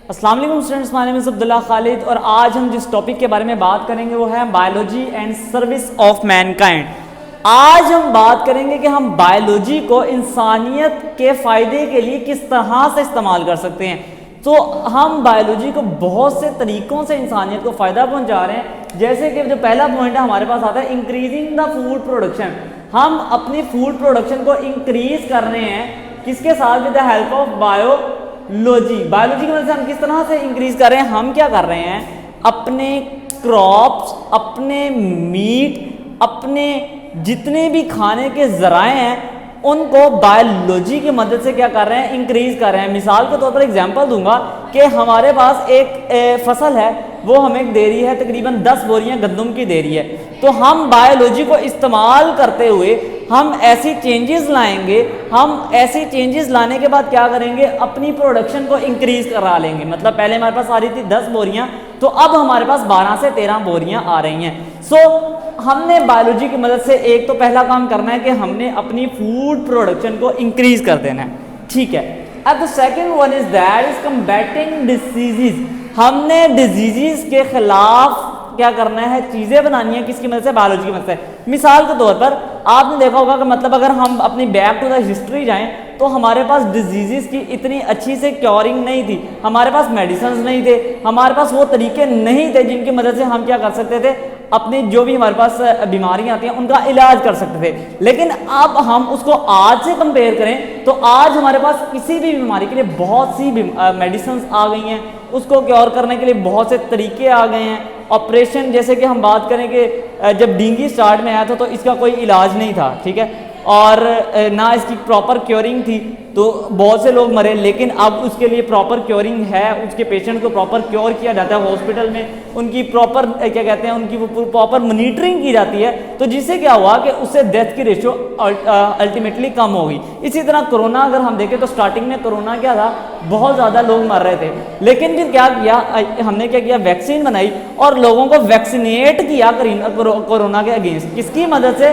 अस्सलाम वालेकुम students, my name is Abdullah Khalid और आज हम जिस टॉपिक के बारे में बात करेंगे वो है biology and service of Mankind. आज हम बात करेंगे कि हम बायोलॉजी को इंसानियत के फ़ायदे के लिए किस तरह से इस्तेमाल कर सकते हैं। तो हम बायोलॉजी को बहुत से तरीक़ों से इंसानियत को फ़ायदा पहुंचा रहे हैं। जैसे कि जो पहला पॉइंट है हमारे पास आता है इंक्रीजिंग द फूड प्रोडक्शन। हम अपनी फूड प्रोडक्शन को इंक्रीज़ कर रहे हैं किसके साथ? With the help of biology की वजह से हम किस तरह से इंक्रीज कर रहे हैं? हम क्या कर रहे हैं, अपने क्रॉप्स, अपने मीट, अपने जितने भी खाने के ज़राए हैं उनको बायोलॉजी की मदद से क्या कर रहे हैं, इंक्रीज कर रहे हैं। मिसाल के तौर पर एग्जांपल दूंगा कि हमारे पास एक फसल है, वो हमें दे रही है तकरीबन 10 बोरियां गंदम की दे रही है। तो हम बायोलॉजी को इस्तेमाल करते हुए हम ऐसी चेंजेस लाएंगे, हम ऐसी चेंजेस लाने के बाद क्या करेंगे, अपनी प्रोडक्शन को इंक्रीज करा लेंगे। मतलब पहले हमारे पास आ रही थी 10 बोरियां, तो अब हमारे पास 12 से 13 बोरियां आ रही हैं। सो हमने बायोलॉजी की मदद से एक तो पहला काम करना है कि हमने अपनी फूड प्रोडक्शन को इंक्रीज कर देना है, ठीक है। अब the second one is that is combating diseases. हमने डिजीजेस के खिलाफ क्या करना है, चीज़ें बनानी है, किसकी मदद से? बायोलॉजी की मदद से। मिसाल के तौर पर आपने देखा होगा कि मतलब अगर हम अपनी बैक टू द हिस्ट्री जाएं तो हमारे पास डिजीज़ की इतनी अच्छी से क्योरिंग नहीं थी, हमारे पास मेडिसिन नहीं थे, हमारे पास वो तरीके नहीं थे जिनकी मदद से हम क्या कर सकते थे, अपनी जो भी हमारे पास बीमारियां आती हैं उनका इलाज कर सकते थे। लेकिन अब हम उसको आज से कंपेयर करें तो आज हमारे पास किसी भी बीमारी के लिए बहुत सी मेडिसिन आ गई हैं, उसको क्योर करने के लिए बहुत से तरीके आ गए हैं। ऑपरेशन, जैसे कि हम बात करें कि जब डेंगू स्टार्ट में आया था तो इसका कोई इलाज नहीं था, ठीक है, और ना इसकी प्रॉपर क्योरिंग थी, तो बहुत से लोग मरे। लेकिन अब उसके लिए प्रॉपर क्योरिंग है, उसके पेशेंट को प्रॉपर क्योर किया जाता है हॉस्पिटल में, उनकी प्रॉपर क्या कहते हैं, उनकी वो प्रॉपर मॉनिटरिंग की जाती है। तो जिससे क्या हुआ कि उससे डेथ की रेशो अल्टीमेटली कम हो गई। इसी तरह कोरोना अगर हम देखें तो स्टार्टिंग में कोरोना क्या था, बहुत ज़्यादा लोग मर रहे थे, लेकिन फिर क्या किया, हमने क्या किया, वैक्सीन बनाई और लोगों को वैक्सीनेट किया कोरोना के अगेंस्ट। किसकी मदद से?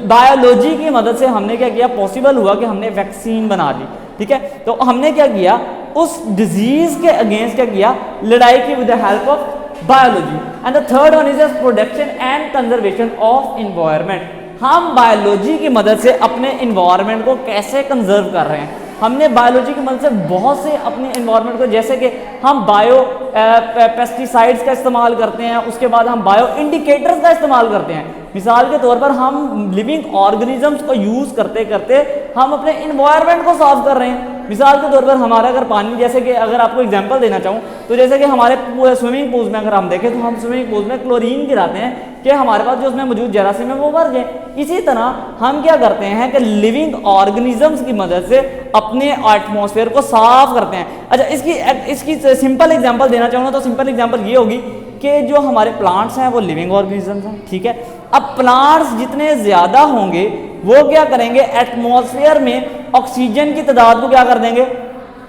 बायोलॉजी की मदद से हमने क्या किया, पॉसिबल हुआ कि हमने वैक्सीन बना ली, ठीक है। तो हमने क्या किया, उस डिजीज के अगेंस्ट क्या किया, लड़ाई की with the help of biology. And the third one is protection and conservation of environment. हम बायोलॉजी की मदद से अपने एनवायरनमेंट को कैसे कंजर्व कर रहे हैं? हमने बायोलॉजी की मदद से बहुत से अपने एनवायरनमेंट को, जैसे कि हम बायो पेस्टिसाइड्स का इस्तेमाल करते हैं, उसके बाद हम बायो इंडिकेटर्स का इस्तेमाल करते हैं। मिसाल के तौर पर हम लिविंग ऑर्गेनिजम्स को यूज़ करते करते हम अपने इन्वायरमेंट को साफ कर रहे हैं। मिसाल के तौर पर हमारा अगर पानी, जैसे कि अगर आपको एग्जांपल देना चाहूँ तो जैसे कि हमारे पूरे स्विमिंग पूल्स में अगर हम देखें तो हम स्विमिंग पूल्स में क्लोरीन गिराते हैं कि हमारे पास जो उसमें मौजूद जरासीम है वो मर जाए। इसी तरह हम क्या करते हैं कि लिविंग ऑर्गेनिजम्स की मदद से अपने एटमॉस्फेयर को साफ करते हैं। अच्छा, इसकी सिंपल एग्जांपल देना चाहूँगा तो सिंपल एग्जांपल ये होगी कि जो हमारे प्लांट्स हैं वो लिविंग ऑर्गेनिजम्स हैं, ठीक है। अब प्लांट्स जितने ज़्यादा होंगे वो क्या करेंगे, एटमॉस्फेयर में ऑक्सीजन की तादाद को क्या कर देंगे,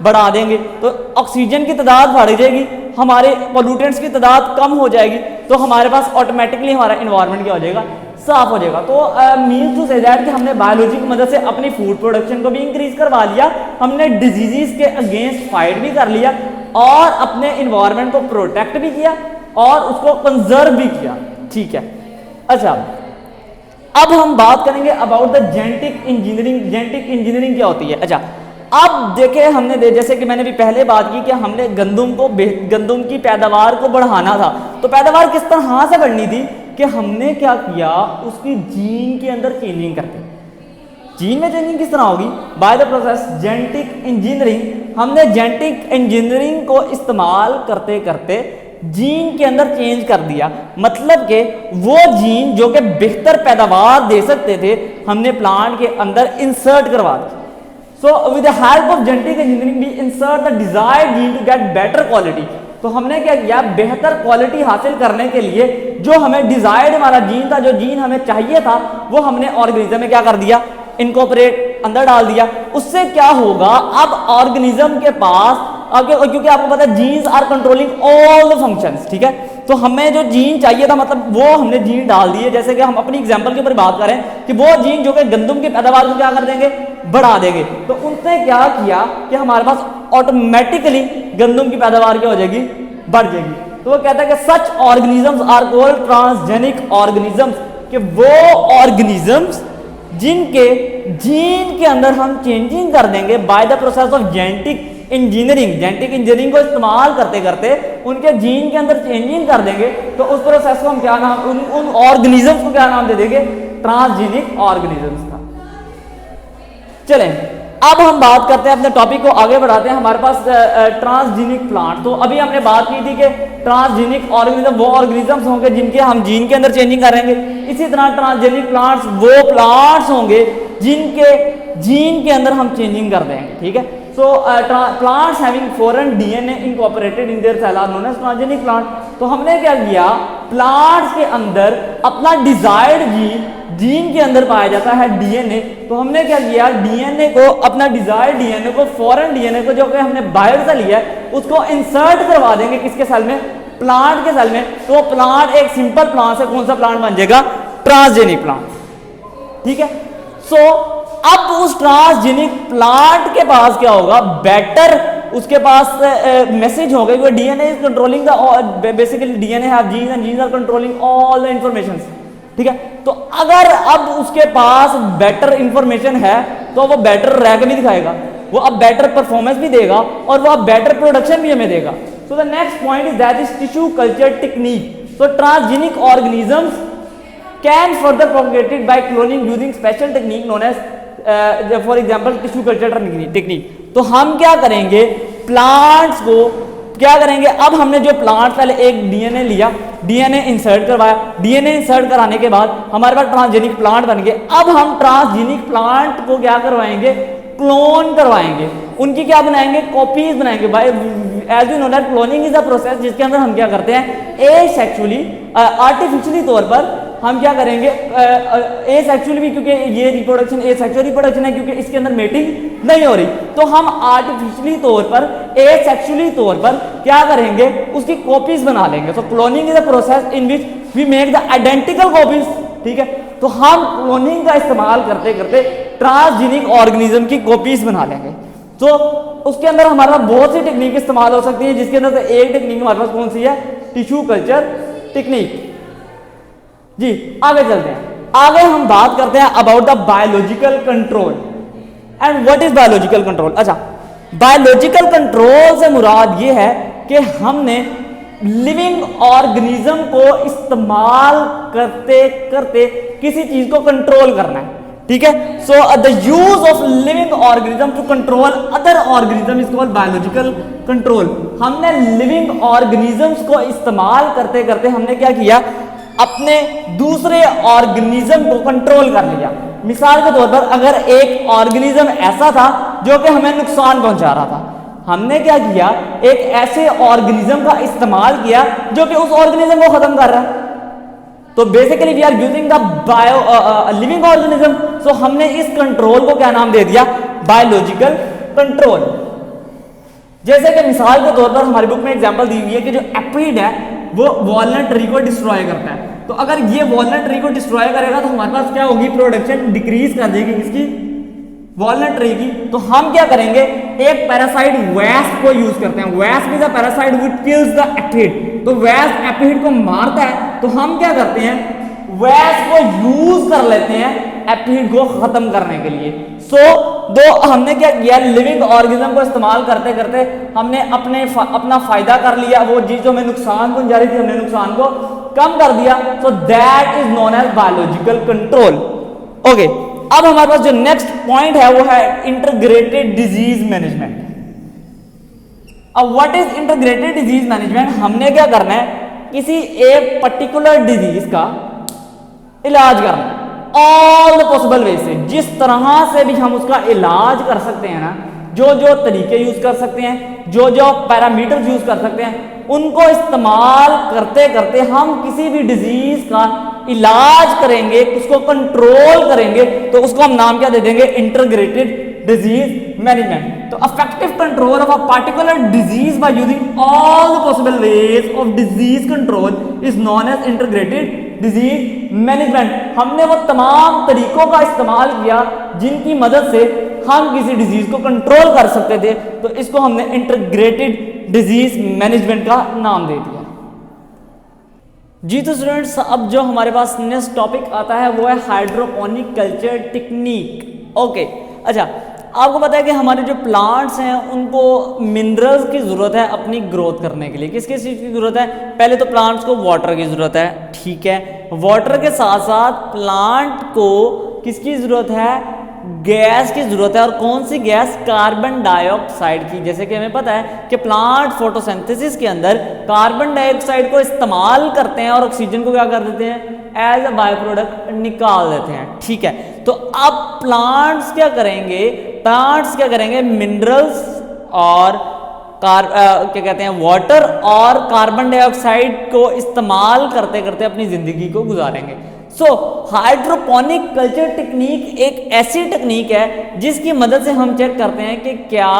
बढ़ा देंगे। तो ऑक्सीजन की तादाद बढ़ जाएगी, हमारे पोल्यूटेंट्स की तादाद कम हो जाएगी, तो हमारे पास ऑटोमेटिकली हमारा एनवायरनमेंट क्या हो जाएगा, साफ हो जाएगा। तो मीन्स टू से दैट कि हमने बायोलॉजी की मदद से अपनी फूड प्रोडक्शन को भी इंक्रीज करवा लिया, हमने डिजीज़ के अगेंस्ट फाइट भी कर लिया और अपने एनवायरनमेंट को प्रोटेक्ट भी किया और उसको कंजर्व भी किया, ठीक है। अच्छा, अब हम बात करेंगे about the genetic engineering. Genetic engineering क्या होती है? अच्छा, अब देखें, हमने जैसे कि मैंने भी पहले बात की कि हमने गंदम की पैदावार को बढ़ाना था। तो पैदावार किस तरह से बढ़नी थी कि हमने क्या किया, उसकी जीन के अंदर चेंजिंग करके। जीन में चेंजिंग किस तरह होगी? By the process genetic engineering. हमने जेनेटिक इंजीनियरिंग को इस्तेमाल करते करते जीन के अंदर चेंज कर दिया। मतलब कि वो जीन जो कि बेहतर पैदावार दे सकते थे हमने प्लांट के अंदर इंसर्ट करवा दिया। So with the help of genetic engineering we insert the desired gene to get better quality. तो हमने क्या किया, बेहतर क्वालिटी हासिल करने के लिए जो हमें डिजायर्ड हमारा जीन था, जो जीन हमें चाहिए था, वो हमने ऑर्गेनिज्म में क्या कर दिया, इनकॉर्पोरेट अंदर डाल दिया। उससे क्या होगा, अब ऑर्गेनिज्म के पास, क्योंकि आपको पता है genes are controlling all the functions, ठीक है। तो हमें जो जीन चाहिए था, मतलब वो हमने जीन डाल दिए। जैसे कि हम अपनी एग्जांपल के ऊपर बात करें कि वो जीन जो कि गंदम की पैदावार को क्या कर देंगे, बढ़ा देंगे। तो उनसे क्या किया कि हमारे पास ऑटोमेटिकली गंदम की पैदावार क्या हो जाएगी, बढ़ जाएगी। तो वो कहता है कि such organisms are called transgenic organisms, कि वो ऑर्गेनिजम्स जिनके जीन के अंदर हम चेंजिंग कर देंगे by the process of genetic engineering को इस्तेमाल करते करते उनके जीन के अंदर चेंजिंग कर देंगे, तो उस प्रोसेस को हम क्या नाम, उन ऑर्गेनिजम्स को क्या नाम दे देंगे, ट्रांसजेनिक ऑर्गेनिजम्स का। चलें अब हम बात करते हैं, अपने टॉपिक को आगे बढ़ाते हैं। हमारे पास ट्रांसजेनिक प्लांट, तो अभी हमने बात की थी कि ट्रांसजेनिक ऑर्गेनिज्म वो ऑर्गेनिजम्स होंगे जिनके हम जीन के अंदर चेंजिंग करेंगे। इसी तरह ट्रांसजेनिक प्लांट्स वो प्लांट्स होंगे जिनके जीन के अंदर हम चेंजिंग कर देंगे, ठीक है। So plants having foreign DNA incorporated in their cell are known as transgenic plant. तो हमने क्या किया, प्लांट्स के अंदर अपना डिजायर्ड जीन के अंदर पाया जाता है डीएनए, तो हमने क्या किया, डीएनए को, अपना डिजायर्ड डीएनए को, फॉरेन डीएनए को जो कि हमने बाहर से लिया है उसको इंसर्ट करवा देंगे किसके सेल में, प्लांट के सेल में। तो प्लांट एक सिंपल प्लांट से कौन सा प्लांट बन जाएगा, ट्रांसजेनिक प्लांट, ठीक है। सो अब उस ट्रांसजेनिक प्लांट के पास क्या होगा, बेटर उसके पास मैसेज होगा कि DNA is controlling the, basically DNA have genes and genes are controlling all the information, ठीक है। तो अगर अब उसके पास बेटर इंफॉर्मेशन है तो वो बेटर रैग भी दिखाएगा, वो अब बेटर परफॉर्मेंस भी देगा और वो अब बेटर प्रोडक्शन भी हमें देगा। So the next point is that is tissue culture technique. So transgenic organisms can further propagated by cloning using special technique known as for example tissue culture technique. तो हम क्या करेंगे, प्लांट्स को क्या करेंगे, अब हमने जो प्लांट पहले एक डीएनए लिया, डीएनए इंसर्ट करवाया, डीएनए इंसर्ट कराने के बाद हमारे पास ट्रांसजेनिक प्लांट बन गए। अब हम ट्रांसजेनिक प्लांट को क्या करवाएंगे, क्लोन करवाएंगे, उनकी क्या बनाएंगे, कॉपीज बनाएंगे। By as you know that cloning is a process जिसके अंदर हम क्या करते हैं, एसेक्सुअली आर्टिफिशियली तौर पर हम क्या करेंगे, एसेक्सुअली भी, क्योंकि ये रिप्रोडक्शन एसेक्सुअल रिप्रोडक्शन है क्योंकि इसके अंदर मेटिंग नहीं हो रही, तो हम आर्टिफिशियली तौर पर, एसेक्सुअली तौर पर क्या करेंगे, उसकी कॉपीज बना लेंगे। तो cloning is a process in which we make the identical copies, ठीक है। तो हम क्लोनिंग का इस्तेमाल करते करते ट्रांसजेनिक ऑर्गेनिज्म की कॉपीज बना लेंगे। तो उसके अंदर हमारा बहुत सी टेक्निक इस्तेमाल हो सकती है, जिसके अंदर से एक टेक्निक हमारे पास कौन सी है, टिश्यू कल्चर टेक्निक। जी आगे चलते हैं, आगे हम बात करते हैं about the biological control and what is biological control. अच्छा, बायोलॉजिकल कंट्रोल से मुराद ये है कि हमने लिविंग ऑर्गेनिज्म को इस्तेमाल करते करते किसी चीज को कंट्रोल करना है, ठीक है। So the use of living organism to control other organism is called biological control. हमने लिविंग ऑर्गेनिजम्स को इस्तेमाल करते करते हमने क्या किया, अपने दूसरे ऑर्गेनिज्म को कंट्रोल कर लिया। मिसाल के तौर पर अगर एक ऑर्गेनिज्म ऐसा था जो कि हमें नुकसान पहुंचा रहा था, हमने क्या किया, एक ऐसे ऑर्गेनिज्म का इस्तेमाल किया जो कि उस ऑर्गेनिज्म को खत्म कर रहा है। तो basically we are using the living organism. So हमने इस कंट्रोल को क्या नाम दे दिया, बायोलॉजिकल कंट्रोल। जैसे कि मिसाल के तौर पर हमारी बुक में एग्जांपल दी हुई है कि जो एप्रिड है वो वॉलनट ट्री को डिस्ट्रॉय करता है। तो अगर ये वॉलनट ट्री को डिस्ट्रॉय करेगा तो हमारे पास क्या होगी, प्रोडक्शन डिक्रीज कर देगी किसकी, वॉलनट ट्री की। तो हम क्या करेंगे, एक पैरासाइट वेस्प को यूज करते हैं। Wasp is a parasite which kills the aphid. तो वेस्प एफिड को मारता है, तो हम क्या करते हैं, वेस्प को यूज कर लेते हैं एफिड को खत्म करने के लिए। हमने क्या किया, लिविंग ऑर्गेनिज्म को इस्तेमाल करते करते हमने अपना फायदा कर लिया, वो चीज जो हमें नुकसान पहुंचा रही थी हमने नुकसान को कम कर दिया। So that is known as biological control. Okay, अब हमारे पास जो नेक्स्ट पॉइंट है वो है इंटीग्रेटेड डिजीज मैनेजमेंट। अब what is integrated disease management, हमने क्या करना है, किसी एक पर्टिकुलर डिजीज का इलाज करना है ऑल द पॉसिबल वे से, जिस तरह से भी हम उसका इलाज कर सकते हैं ना, जो जो तरीके यूज कर सकते हैं, जो जो पैरामीटर्स यूज कर सकते हैं, उनको इस्तेमाल करते करते हम किसी भी डिजीज का इलाज करेंगे, उसको कंट्रोल करेंगे, तो उसको हम नाम क्या दे देंगे, इंटीग्रेटेड डिजीज मैनेजमेंट। तो effective control of a particular disease by using all the possible ways of disease control is known as integrated disease management. हमने वो तमाम तरीकों का इस्तेमाल किया जिनकी मदद से हम किसी डिजीज को कंट्रोल कर सकते थे। तो इसको हमने इंटीग्रेटेड डिजीज मैनेजमेंट का नाम दे दिया। जी तो स्टूडेंट्स, अब जो हमारे पास नेक्स्ट टॉपिक आता है वो है हाइड्रोपोनिक कल्चर टेक्निक। ओके, अच्छा, आपको पता है कि हमारे जो प्लांट्स हैं उनको मिनरल्स की ज़रूरत है अपनी ग्रोथ करने के लिए। किस किस चीज़ की ज़रूरत है? पहले तो प्लांट्स को वाटर की ज़रूरत है, ठीक है। वाटर के साथ साथ प्लांट को किसकी ज़रूरत है? गैस की ज़रूरत है। और कौन सी गैस? कार्बन डाइऑक्साइड की। जैसे कि हमें पता है कि प्लांट फोटोसिंथेसिस के अंदर कार्बन डाइऑक्साइड को इस्तेमाल करते हैं और ऑक्सीजन को क्या कर देते हैं? एज अ बाय प्रोडक्ट निकाल देते हैं, ठीक है। तो अब प्लांट्स क्या करेंगे? प्लांट्स क्या करेंगे? मिनरल्स और क्या कहते हैं, वाटर और कार्बन डाइऑक्साइड को इस्तेमाल करते करते अपनी ज़िंदगी को गुजारेंगे। सो हाइड्रोपोनिक कल्चर टेक्निक एक ऐसी टेक्निक है जिसकी मदद से हम चेक करते हैं कि क्या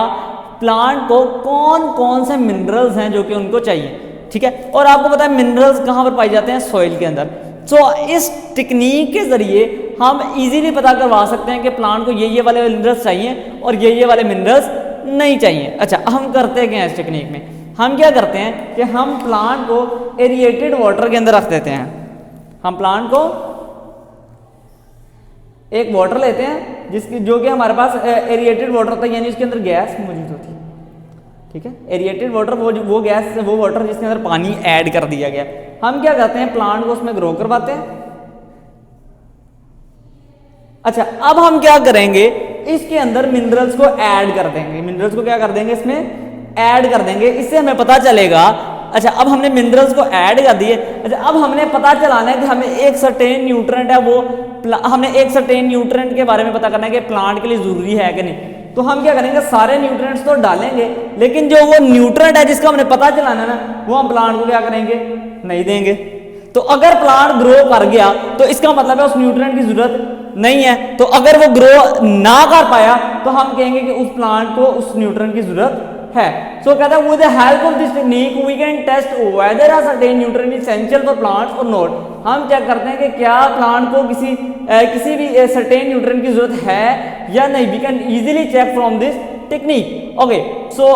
प्लांट को कौन कौन से मिनरल्स हैं जो कि उनको चाहिए, ठीक है। और आपको पता है मिनरल्स कहाँ पर पाए जाते हैं? सॉइल के अंदर। सो इस टेक्निक के ज़रिए हम इजीली पता करवा सकते हैं कि प्लांट को ये वाले मिनरल्स चाहिए और ये वाले मिनरल्स नहीं चाहिए। अच्छा, हम करते क्या हैं इस टेक्निक में? हम क्या करते हैं कि हम प्लांट को एरिएटेड वाटर के अंदर रख देते हैं। हम प्लांट को एक वाटर लेते हैं जिसकी जो कि हमारे पास एरिएटेड वाटर होता है, यानी उसके अंदर गैस मौजूद होती है, ठीक है। एरिएटेड वाटर वो गैस, वो वाटर जिसके अंदर पानी ऐड कर दिया गया। हम क्या करते हैं? प्लांट को उसमें ग्रो करवाते हैं। अच्छा, अब हम क्या करेंगे? इसके अंदर मिनरल्स को ऐड कर देंगे। मिनरल्स को क्या कर देंगे? इसमें ऐड कर देंगे। इससे हमें पता चलेगा। अच्छा, अब हमने मिनरल्स को ऐड कर दिए। अच्छा, अब हमने पता चलाना है कि हमें एक सर्टेन न्यूट्रेंट है वो हमने एक सर्टेन न्यूट्रेंट के बारे में पता करना है कि प्लांट के लिए जरूरी है कि नहीं। तो हम क्या करेंगे? सारे न्यूट्रेंट्स तो डालेंगे, लेकिन जो वो न्यूट्रेंट है जिसका हमने पता चलाना ना, वो हम प्लांट को क्या करेंगे? नहीं देंगे। तो अगर प्लांट ग्रो कर गया तो इसका मतलब है उस न्यूट्रेंट की जरूरत नहीं है। तो अगर वो ग्रो ना कर पाया तो हम कहेंगे कि उस प्लांट को उस न्यूट्रेंट की जरूरत है। सो कहता है with the help of this technique we can test whether a certain nutrient is essential for plants और नॉट। हम चेक करते हैं कि क्या प्लांट को किसी भी सर्टेन न्यूट्रिएंट की जरूरत है या नहीं। We can easily check from this technique. Okay, so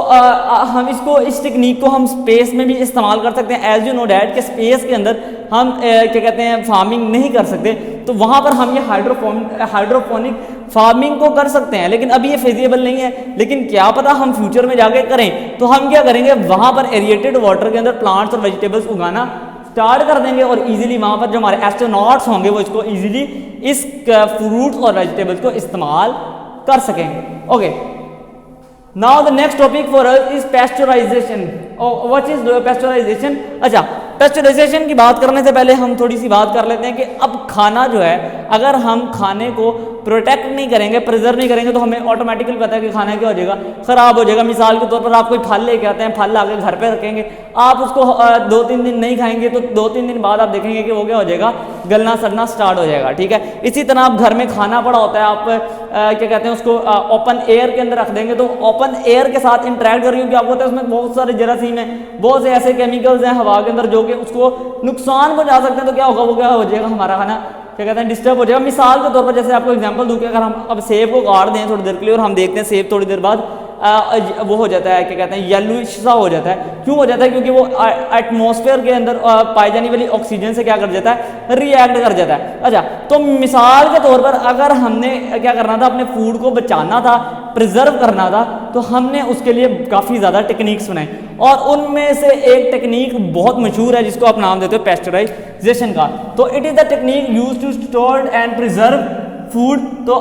हम इस टेक्निक को हम स्पेस में भी इस्तेमाल कर सकते हैं। एज यू नो डैट कि स्पेस के अंदर हम क्या कहते हैं फार्मिंग नहीं कर सकते, तो वहाँ पर हम ये हाइड्रोपोनिक फार्मिंग को कर सकते हैं, लेकिन अभी ये फिजिबल नहीं है। लेकिन क्या पता हम फ्यूचर में जाके करें, तो हम क्या करेंगे? वहाँ पर एरिएटेड वाटर के अंदर प्लांट्स और वेजिटेबल्स उगाना स्टार्ट कर देंगे और इजीली वहाँ पर जो हमारे एस्ट्रोनॉट्स होंगे वो इसको इजीली इस फ्रूट्स और वेजिटेबल्स को इस्तेमाल कर सकेंगे। Okay, now the next topic for us is pasteurization. What is pasteurization? अच्छा, पेस्चराइजेशन की बात करने से पहले हम थोड़ी सी बात कर लेते हैं कि अब खाना जो है, अगर हम खाने को प्रोटेक्ट नहीं करेंगे, प्रिजर्व नहीं करेंगे, तो हमें ऑटोमेटिकली पता है कि खाना क्या हो जाएगा? खराब हो जाएगा। मिसाल के तौर पर आप कोई फल लेके आते हैं, फल लाके घर पे रखेंगे, आप उसको 2-3 दिन नहीं खाएंगे तो 2-3 दिन बाद आप देखेंगे कि वो क्या हो जाएगा? गलना सड़ना स्टार्ट हो जाएगा, ठीक है। इसी तरह आप घर में खाना पड़ा होता है, आप क्या कहते हैं उसको ओपन एयर के अंदर रख देंगे, तो ओपन एयर के साथ इंटरेक्ट करेंगे, क्योंकि आपको पता है उसमें बहुत सारे जरासीम हैं, बहुत से ऐसे केमिकल्स हैं हवा के अंदर जो कि उसको नुकसान पहुंचा सकते हैं। तो क्या होगा? वो क्या हो जाएगा? हमारा खाना क्या कहते हैं डिस्टर्ब हो जाएगा। मिसाल के तौर पर जैसे आपको एग्जांपल दूं कि अगर हम अब सेब को काट दें थोड़ी देर के लिए और हम देखते हैं सेब थोड़ी देर बाद वो हो जाता है, क्या कहते हैं येलोइश सा हो जाता है। क्यों हो जाता है? क्योंकि वो एटमॉस्फेयर के अंदर पाई जाने वाली ऑक्सीजन से क्या कर जाता है? रिएक्ट कर जाता है। अच्छा, तो मिसाल के तौर पर अगर हमने क्या करना था? अपने फूड को बचाना था, प्रिजर्व करना था, तो हमने उसके लिए काफ़ी ज़्यादा टेक्निक्स बनाई और उनमें से एक टेक्निक बहुत मशहूर है जिसको आप नाम देते हो पेस्चराइजेशन का। तो it is the technique use to store and preserve food. तो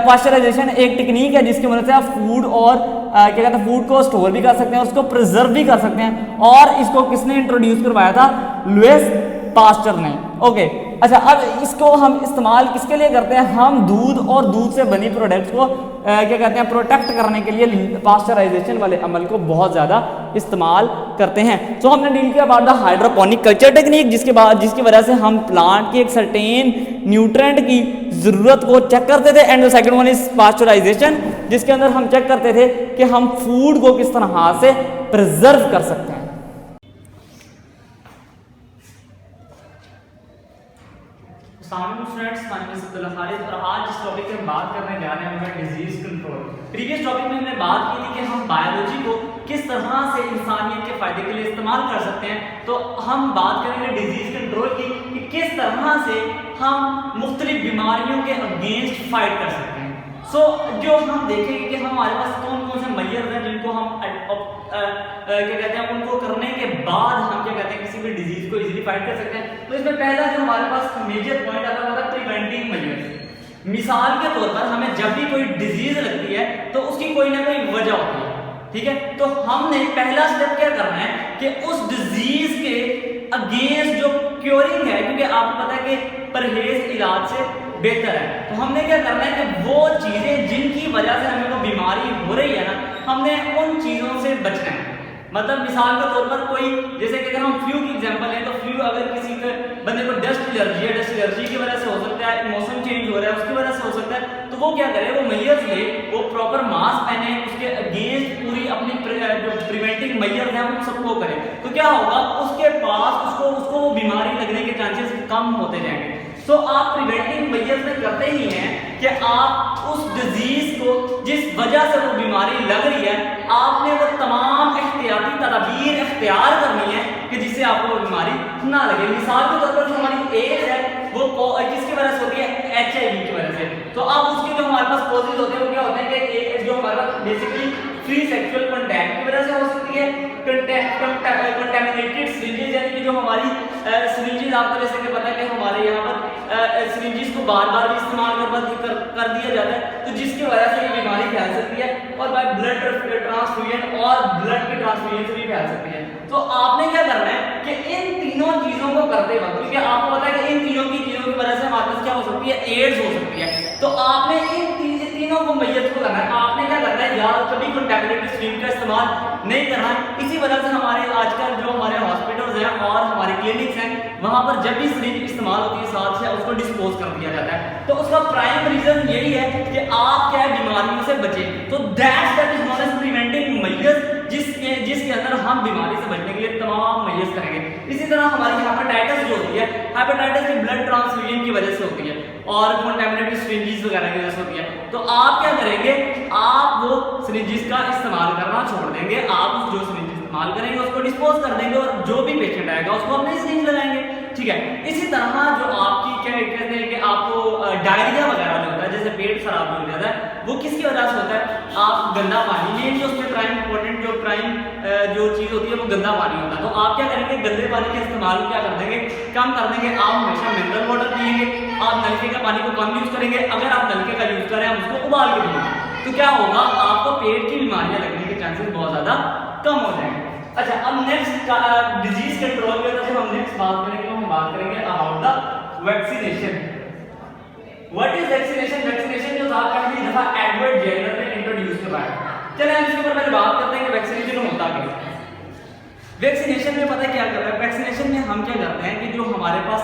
पास्चराइजेशन एक टेक्निक है जिसकी मदद से आप फूड और क्या कहते हैं फूड को स्टोर भी कर सकते हैं, उसको प्रिजर्व भी कर सकते हैं। और इसको किसने इंट्रोड्यूस करवाया था? लुईस पास्चर ने। ओके, अच्छा, अब इसको हम इस्तेमाल किसके लिए करते हैं? हम दूध और दूध से बनी प्रोडक्ट्स को क्या कहते हैं प्रोटेक्ट करने के लिए पास्चराइजेशन वाले अमल को बहुत ज़्यादा इस्तेमाल करते हैं। तो हमने डील किया about the hydroponic culture technique, जिसकी वजह से हम प्लांट की एक सर्टेन न्यूट्रेंट की ज़रूरत को चेक करते थे। And the second one is pasteurization, जिसके अंदर हम चेक करते थे कि हम फूड को किस तरह से प्रिजर्व कर सकते हैं। Students, my name is Abdullah Khalid और आज जिस टॉपिक पे हम बात करने जा रहे हैं वो है डिजीज कंट्रोल। प्रीवियस टॉपिक में हमने बात की थी कि हम बायोलॉजी को किस तरह से इंसानियत के फायदे के लिए इस्तेमाल कर सकते हैं। तो हम बात करेंगे डिजीज कंट्रोल की कि किस तरह से हम मुख्तलिफ बीमारियों के अगेंस्ट फाइट कर सकते हैं। जो हम देखेंगे कि हमारे पास कौन कौन से मेजर्स हैं जिनको हम क्या कहते हैं, उनको करने के बाद हम क्या कहते हैं किसी भी डिजीज को इजीली फाइट कर सकते हैं। तो इसमें पहला जो हमारे पास मेजर पॉइंट आता है वो है प्रिवेंटिव मेजर्स। मिसाल के तौर पर हमें जब भी कोई डिजीज लगती है तो उसकी कोई ना कोई वजह होती है, ठीक है। तो हमने पहला स्टेप क्या करना है कि उस डिजीज के अगेंस्ट जो क्योरिंग है, क्योंकि आपको पता है कि परहेज इलाज से बेहतर है, तो हमने क्या करना है कि वो चीजें जिनकी वजह से हमें वो बीमारी हो रही है ना, हमने उन चीजों से बचना है। मतलब मिसाल के तौर पर कोई, जैसे कि अगर हम फ्लू की एग्जांपल लें तो फ्लू अगर किसी बंदे को डस्ट एलर्जी है, डस्ट एलर्जी की वजह से हो सकता है, मौसम चेंज हो रहा है उसकी वजह से हो सकता है, तो वो क्या करे, वो मेजर्स ले, वो प्रॉपर मास्क पहने, उसके अगेंस्ट पूरी अपनी जो प्रिवेंटिव मेजर्स हैं उन सबको करे। तो क्या होगा, उसके पास उसको वो बीमारी लगने के चांसेस कम होते जाएंगे। तो आप प्रिवेंटिव मेजर्स में करते ही हैं कि आप उस डिजीज को जिस वजह से वो बीमारी लग रही है, आपने वो तमाम एहतियाती तदबीर इख्तियार करनी है कि जिससे आपको वो बीमारी ना लगे। मिसाल के तौर पर जो हमारी एड्स है वो किसकी वजह से होती है, HIV की वजह से। तो अब उसके जो हमारे पास कॉजेज होते हैं वो क्या होते हैं कि जो हमारे पास बेसिकली फ्री सेक्सुअल कांटेक्ट की वजह से हो सकती है, कंटेमिनेटेड सिरिंजेस, यानी कि जो हमारी सिरिंजेस, आपको जैसे कि पता है कि हमारे यहाँ पर सिरिंजेस को बार बार भी इस्तेमाल कर दिया जाता है, तो जिसकी वजह से ये बीमारी फैल सकती है, और बाय ब्लड ट्रांसफ्यूजन और ब्लड के ट्रांसफ्यूजन से भी फैल सकती है। तो आपने क्या करना है कि इन तीनों चीजों को करते वक्त, क्योंकि आपको पता है कि इन तीनों की वजह से हमारे पास क्या हो सकती है, एड्स हो सकती है, तो आपने इन तीनों को मेजर को करना है। आपने क्या करना है, या कभी कंटैमिनेटेड सिरिंज का इस्तेमाल नहीं करना है। इसी वजह से हमारे आजकल जो हमारे हॉस्पिटल्स हैं और हमारे क्लिनिक्स हैं, वहां पर जब भी सिरिंज इस्तेमाल होती है साथ से उसको डिस्पोज कर दिया जाता है। तो उसका प्राइम रीजन यही है कि आप क्या बीमारियों से बचें। तो that is known as preventive measures, जिसके अंदर हम बीमारी से बचने के लिए तमाम मेजर्स करेंगे। इसी तरह हमारी हेपेटाइटिस जो होती है, हेपेटाइटिस की ब्लड ट्रांसफ्यूजन की वजह से होती है और कंटैमिनेटेड सिरिंजेस वगैरह की वजह से होती है। तो आप क्या करेंगे, आप वो सिरिंजेस का इस्तेमाल करना छोड़ देंगे, आप उस जो सिरिंज इस्तेमाल करेंगे उसको डिस्पोज कर देंगे और जो भी पेशेंट आएगा उसको अपने सिरिंज लगाएंगे, ठीक है। इसी तरह जो आपकी क्या कहते हैं कि आपको डायरिया वगैरह जो होता है, जैसे पेट खराब हो जाता है, वो किसकी वजह से होता है, आप गंदा पानी, मेन जो उसमें प्राइम इंपॉर्टेंट जो चीज होती है वो गंदा पानी होता है। तो आप क्या करेंगे, गंदे पानी के इस्तेमाल क्या कर देंगे, कम कर देंगे। आप हमेशा मिनरल वाटर पिएंगे, आप नलके का पानी को कम यूज करेंगे। अगर आप नलके का यूज करें, हम उसको उबाल के पिएंगे, तो क्या होगा, आपको पेट की बीमारियां लगने के चांसेस बहुत ज्यादा कम हो जाएंगे। अच्छा, अब नेक्स्ट डिजीज कंट्रोल की जब हम नेक्स्ट बात करेंगे, हम बात करेंगे about the vaccination. What is vaccination? Vaccination जो था पहली दफा एडवर्ड जेनर ने इंट्रोड्यूस करवाया। चलिए हम इसके ऊपर पहले बात करते हैं कि वैक्सीनेशन होता क्या है। वैक्सीनेशन में पता है क्या करता है, वैक्सीनेशन में हम क्या करते हैं कि जो हमारे पास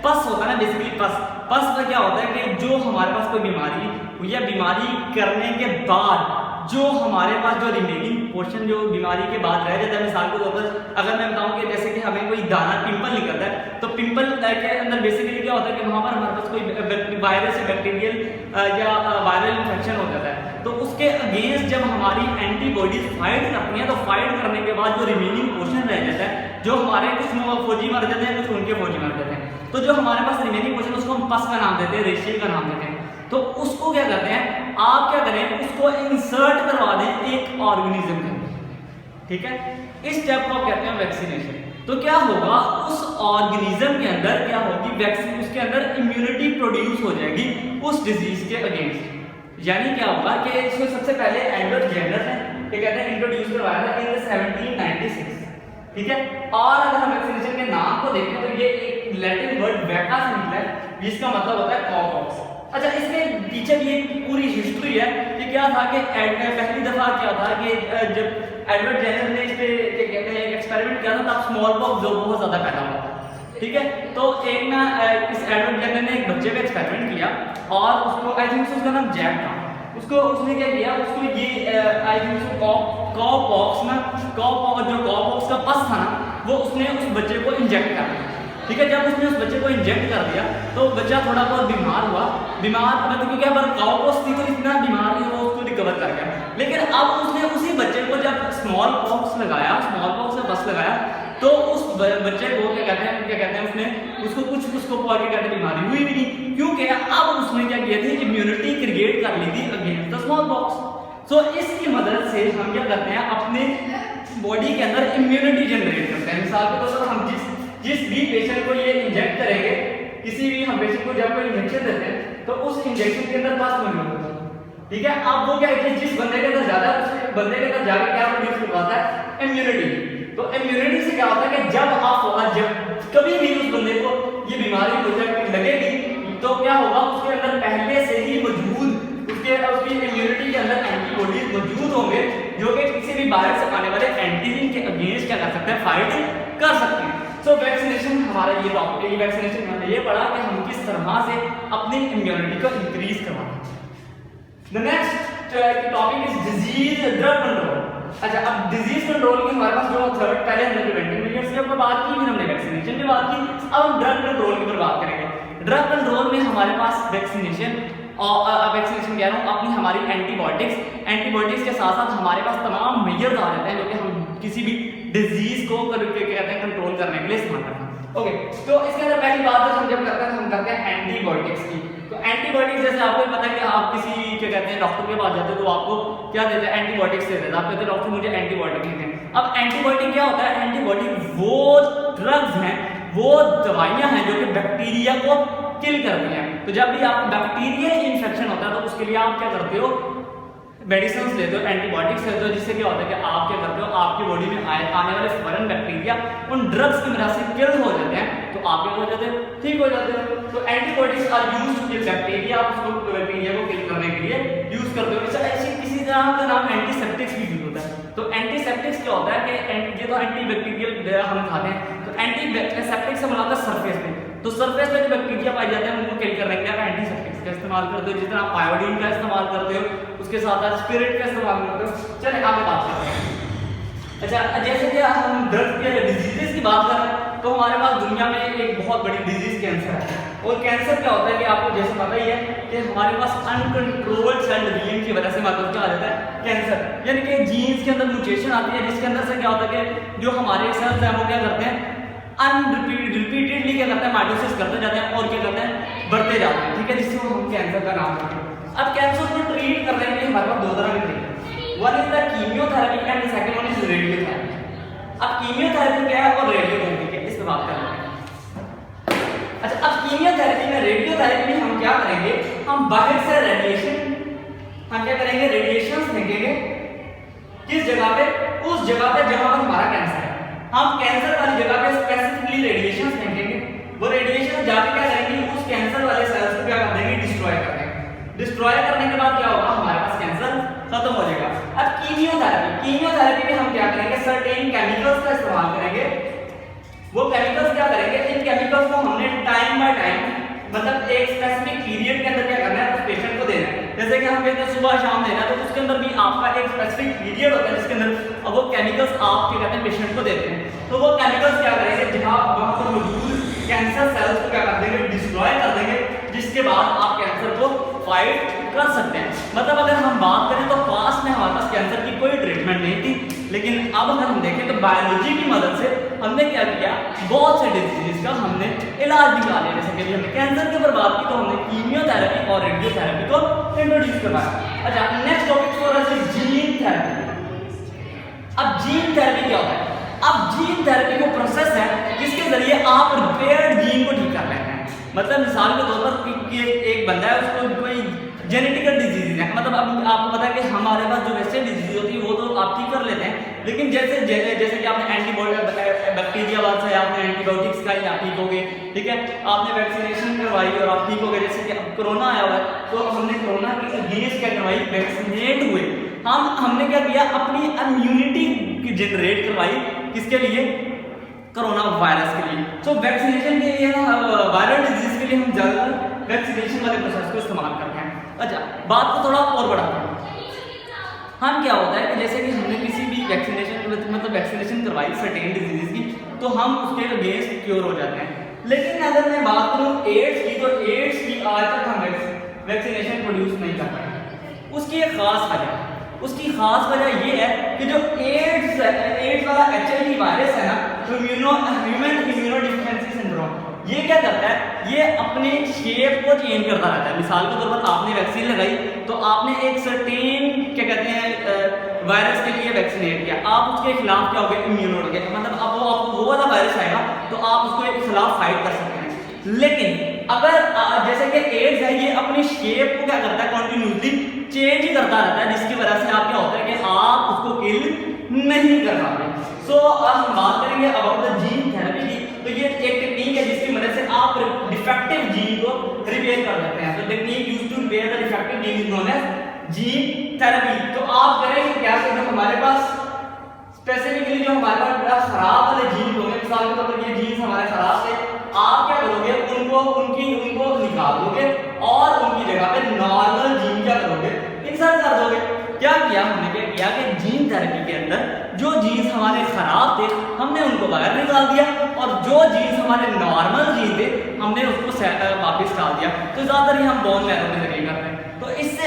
पस होता है ना, बेसिकली पस में क्या होता है कि जो हमारे पास कोई बीमारी या बीमारी करने के बाद जो हमारे पास जो रिमेनिंग पोर्शन जो बीमारी के बाद रह जाता है, मिसाल के तौर पर अगर मैं बताऊं कि जैसे कि हमें कोई दाना पिंपल निकलता है, तो पिंपल के अंदर बेसिकली क्या होता है कि वहां पर हमारे पास कोई वायरस या बैक्टीरियल या वायरल इन्फेक्शन हो जाता है, तो उसके अगेंस्ट जब हमारी एंटीबॉडीज फाइट करती हैं, तो फाइट करने के बाद जो रिमेनिंग पोर्शन रह जाता है, जो हमारे कुछ फौजी मर जाते हैं, कुछ उनके फौजी मर जाते हैं, तो जो हमारे पास रिमेनिंग पोर्शन उसको हम पस का नाम देते हैं, रेशियल का नाम देते हैं। तो उसको क्या करते हैं, आप क्या करें, उसको इंसर्ट करवा दें एक ऑर्गेनिज्म के अंदर, ठीक है। इस स्टेप को आप कहते हैं वैक्सीनेशन। तो क्या होगा, उस ऑर्गेनिज्म के अंदर क्या होगी, वैक्सीन, उसके अंदर इम्यूनिटी प्रोड्यूस हो जाएगी उस डिजीज के अगेंस्ट। यानी क्या होगा कि इसको सबसे पहले एडवर्ड जेनर ने क्या कहते हैं इंट्रोड्यूस करवाया था इन 1796, ठीक है। और अगर हम वैक्सीनेशन के नाम को देखें तो ये एक लैटिन वर्ड वैका से निकला है, जिसका मतलब होता है कॉकॉक्स। अच्छा, इसके पीछे भी एक पूरी हिस्ट्री है कि क्या था कि पहली दफा क्या था कि जब एडवर्ड जेनर ने इस पे क्या कहते हैं एक्सपेरिमेंट किया था, तब स्मॉल पॉक्स जो बहुत ज्यादा पैदा हुआ था, ठीक है। तो एक ना इस एडवर्ड जेनर ने एक बच्चे पे एक्सपेरिमेंट किया और उसको आई थिंक उसका नाम जैक था, उसने क्या किया, उसको ये आई थिंक कॉपॉक्स ना, जो कॉपॉक्स का पस था ना, वो उसने उस बच्चे को इंजेक्ट कर दिया। ठीक है, जब उसने उस बच्चे को इंजेक्ट कर दिया तो बच्चा थोड़ा बहुत बीमार हुआ, मतलब क्योंकि अगर काउपोक्स थी तो इतना बीमार नहीं हुआ, उसको रिकवर कर गया। लेकिन अब उसने उसी बच्चे को जब स्मॉल पॉक्स लगाया, स्मॉल पॉक्स से बस लगाया, तो उस बच्चे को क्या कहते हैं उसने उसको कुछ उसको क्या कहते हैं बीमारी हुई भी नहीं, क्योंकि अब उसने क्या किया थी, इम्यूनिटी क्रिएट कर ली थी अगेंस्ट द स्मॉल पॉक्स। सो इसकी मदद से हम क्या करते हैं, अपने बॉडी के अंदर इम्यूनिटी जनरेट करते हैं। मिसाल के तौर पर हम जिस भी पेशेंट को ये इंजेक्ट करेंगे, किसी भी हम पेशेंट को जब कोई इंजेक्शन देते हैं तो उस इंजेक्शन के अंदर पास मौजूद होता है, ठीक है। अब वो क्या है, जिस बंदे के अंदर ज्यादा उस बंदे के अंदर जाके क्या प्रोड्यूस करवाता है, इम्यूनिटी। तो इम्यूनिटी से क्या होता है कि जब कभी भी उस बंदे को ये बीमारी हो लगेगी तो क्या होगा, उसके अंदर पहले से ही मौजूद उसकी इम्यूनिटी के अंदर एंटीबॉडीज मौजूद होंगे जो कि किसी भी बाहर से आने वाले एंटीजन के अगेंस्ट क्या कर सकते हैं, फाइट कर सकते हैं। सो वैक्सीनेशन हमारा ये टॉपिक, वैक्सीनेशन हमने ये पढ़ा कि हम किस तरह से अपनी इम्यूनिटी को इंक्रीज करवाते हैं। The next topic is disease drug control. अच्छा, अब डिजीज कंट्रोल की हमारे पास जो थर्ड, पहले हमने प्रिवेंटिव मेजर्स की बात की, फिर हमने वैक्सीनेशन की बात की, अब हम ड्रग कंट्रोल की बात करेंगे। ड्रग कंट्रोल में हमारे पास वैक्सीनेशन और वैक्सीनेशन कह रहा हूँ अपनी हमारी एंटीबॉडीज के साथ साथ हमारे पास तमाम मेजर्स आ जाते हैं जो कि हम किसी भी डिजीज को कहते हैं कंट्रोल करने के लिए इस्तेमाल करते हैं। ओके, तो इसके अंदर पहली बात जो हम जब करते हैं हम करते हैं एंटीबायोटिक्स की। तो एंटीबायोटिक्स जैसे आपको पता है कि आप किसी क्या कहते हैं डॉक्टर के पास जाते हो तो आपको क्या देते हैं, एंटीबायोटिक्स देते हैं। आप कहते हैं डॉक्टर मुझे एंटीबायोटिक देते हैं। अब एंटीबायोटिक क्या होता है, एंटीबायोटिक वो ड्रग्स हैं, वो दवाइयां हैं जो कि बैक्टीरिया को किल करती हैं। तो जब भी आप बैक्टीरियल इन्फेक्शन होता है तो उसके लिए आप क्या करते हो, मेडिसिन लेते हो, एंटीबायोटिक्स लेते हो, जिससे क्या होता है कि आप क्या करते हो, आपकी बॉडी में आने वाले फॉरेन बैक्टीरिया उन ड्रग्स की वजह से किल हो जाते हैं, तो आप क्या हो जाते हो, ठीक हो जाते हो। तो antibiotics are used to kill bacteria, आप उसको बैक्टीरिया को किल करने के लिए यूज करते हो। अच्छा, ऐसी किसी तरह का नाम एंटीसेप्टिक्स भी यूज होता है। तो एंटीसेप्टिक्स क्या होता है कि ये तो एंटीबैक्टीरियल हम खाते हैं, तो एंटीसेप्टिक्स से बनाता है सरफेस पे, तो सरफेस पे जो बैक्टीरिया पाए जाते हैं उनको किल करने के लिए आप एंटीसेप्टिक्स का इस्तेमाल करते हो, जितना आप आयोडीन का इस्तेमाल करते हो, उसके साथ आप स्पिरिट का इस्तेमाल करते हो। चलिए आगे बात करते हैं। अच्छा, जैसे कि हम ड्रग्स के डिजीजेस की बात करें तो हमारे पास दुनिया में एक बहुत बड़ी डिजीज कैंसर है। और कैंसर क्या होता है कि आपको जैसे पता ही है कि हमारे पास अनकंट्रोल्ड सेल डिवीजन की वजह से हमारे पास क्या आ जाता है, कैंसर। यानी कि जीन्स के अंदर म्यूटेशन आती है जिसके अंदर से क्या होता है कि जो हमारे सेल्स हैं वो क्या करते हैं, रिपीटेडली क्या करते हैं, माइटोसिस करते जाते हैं और क्या करते हैं, बढ़ते जाते हैं, ठीक है, जिससे हम कैंसर का नाम रखते हैं। अब कैंसर को ट्रीट करने के लिए हमारे पास दो तरह के treatment, one is the chemotherapy and second one is radiotherapy. अब कीमियोथेरेपी क्या है और रेडियोथेरेपी क्या है, इस पर बात करते हैं। अच्छा, अब कीमियोथेरेपी में, रेडियोथेरेपी में हम क्या करेंगे, हम बाहर से रेडिएशन, हम क्या करेंगे, रेडिएशन फेंकेंगे किस जगह पे, उस जगह पे जहां पर हमारा कैंसर है। हम कैंसर वाली जगह पे स्पेसिफिकली रेडिएशन फेंकेंगे, वो रेडिएशन जाके क्या करेंगे, उस कैंसर वाले सेल्स को क्या कर देंगे, डिस्ट्रॉय कर देंगे। डिस्ट्रॉय करने के बाद क्या होगा, हमारे पास कैंसर खत्म हो जाएगा। अब कीमियोथेरेपी में हम क्या करेंगे, सर्टेन केमिकल्स का इस्तेमाल करेंगे। वो केमिकल्स क्या करेंगे, इन केमिकल्स को हमने टाइम बाय टाइम, मतलब एक स्पेसिफिक पीरियड के अंदर क्या करना है, उस पेशेंट को देना है। जैसे कि हम कहते हैं सुबह शाम देना है, तो उसके अंदर भी आपका एक स्पेसिफिक पीरियड होता है जिसके अंदर अब वो केमिकल्स आप क्या कहते हैं पेशेंट को देते हैं। तो वो केमिकल्स क्या करेंगे, जहां वहां पर मौजूद कैंसर सेल्स को क्या कर देंगे, डिस्ट्रॉय कर देंगे, जिसके बाद आप कैंसर को फाइट कर सकते हैं। मतलब अगर हम बात करें तो पास में हमारे पास कैंसर की कोई ट्रीटमेंट नहीं थी, लेकिन अब अगर हम देखें तो बायोलॉजी की मदद से हमने क्या किया, बहुत से डिजीज का हमने इलाज निकाले। जैसे कि हमने कैंसर के ऊपर बात की तो हमने कीमियोथेरेपी और रेडियोथेरेपी को इंट्रोड्यूस करवाया। अच्छा, next topic for us is gene therapy. अब जीन थेरेपी क्या होता है, अब जीन थेरेपी वो प्रोसेस है जिसके जरिए आप रिपेयर्ड जीन को ठीक कर लेते हैं। मतलब मिसाल के तौर पर एक बंदा है, उसको कोई जेनेटिकल डिजीज है, मतलब अब आपको पता है कि हमारे पास जो वैसे डिजीज होती है वो तो आप ठीक कर लेते हैं, लेकिन जैसे कि आपने बैक्टीरिया वाला से आपने एंटीबायोटिक्स का ही आप ठीक हो गए, ठीक है, आपने वैक्सीनेशन करवाई और आप ठीक हो गए। जैसे कि अब कोरोना आया हुआ है तो हमने कोरोना के अगेंस्ट क्या करवाई, वैक्सीनेट हुए। हमने क्या किया, अपनी इम्यूनिटी जनरेट करवाई, किसके लिए, कोरोना वायरस के लिए। सो वैक्सीनेशन के लिए, वायरल डिजीज के लिए हम ज्यादातर वैक्सीनेशन वाले प्रोसेस को इस्तेमाल करते हैं। अच्छा, बात को थोड़ा और बढ़ाते हैं। हम क्या होता है कि जैसे कि हमने किसी भी वैक्सीनेशन मतलब वैक्सीनेशन करवाई सर्टेन डिजीज की, तो हम उसके अगेंस्ट क्योर हो जाते हैं। लेकिन अगर मैं बात करूं एड्स की, तो एड्स की आज तक हम वैक्सीनेशन प्रोड्यूस नहीं कर पाए। उसकी एक खास वजह है, उसकी खास वजह ये है कि जो एड्स वाला HIV वायरस है ना, ह्यूमन इम्यूनोडेफिशिएंसी सिंड्रोम, ये क्या करता है, ये अपने शेप को चेंज करता रहता है। मिसाल के तौर पर आपने वैक्सीन लगाई तो आपने एक सर्टेन क्या कहते हैं वायरस के लिए वैक्सीनेट किया, आप उसके खिलाफ क्या हो गए, इम्यून हो गए, मतलब अब वो वाला वायरस आएगा तो आप उसके खिलाफ फाइट कर सकते हैं। लेकिन अगर जैसे कि एड्स है, ये अपनी शेप को क्या करता है, कंटिन्यूसली चेंज ही करता रहता है, जिसकी वजह से आप क्या होता है कि आप उसको किल नहीं कर पाते। सो अब हम बात करेंगे अबाउट द जीन थेरेपी की। तो ये एक टेक्निक है जिसकी मदद से आप डिफेक्टिव जीन को रिपेयर कर सकते हैं। तो technique used to repair the defective gene is known as gene therapy. तो आप करेंगे क्या, जो हमारे पास स्पेसिफिकली जो हमारे पास बड़ा खराब वाले जीन होंगे, मिसाल के तौर पर ये जीन्स हमारे खराब थे, आप क्या करोगे, उनको निकाल दोगे और उनकी जगह पे नॉर्मल जीन क्या करोगे, इंसर्ट कर दोगे। क्या किया हमने, क्या किया कि जीन थेरेपी के अंदर जो जीन्स हमारे खराब थे हमने उनको बाहर निकाल दिया, और जो जीन्स हमारे नॉर्मल जीन थे हमने उसको वापस डाल दिया। तो ज्यादातर हम बोन मैरो के जरिए करते हैं। तो इससे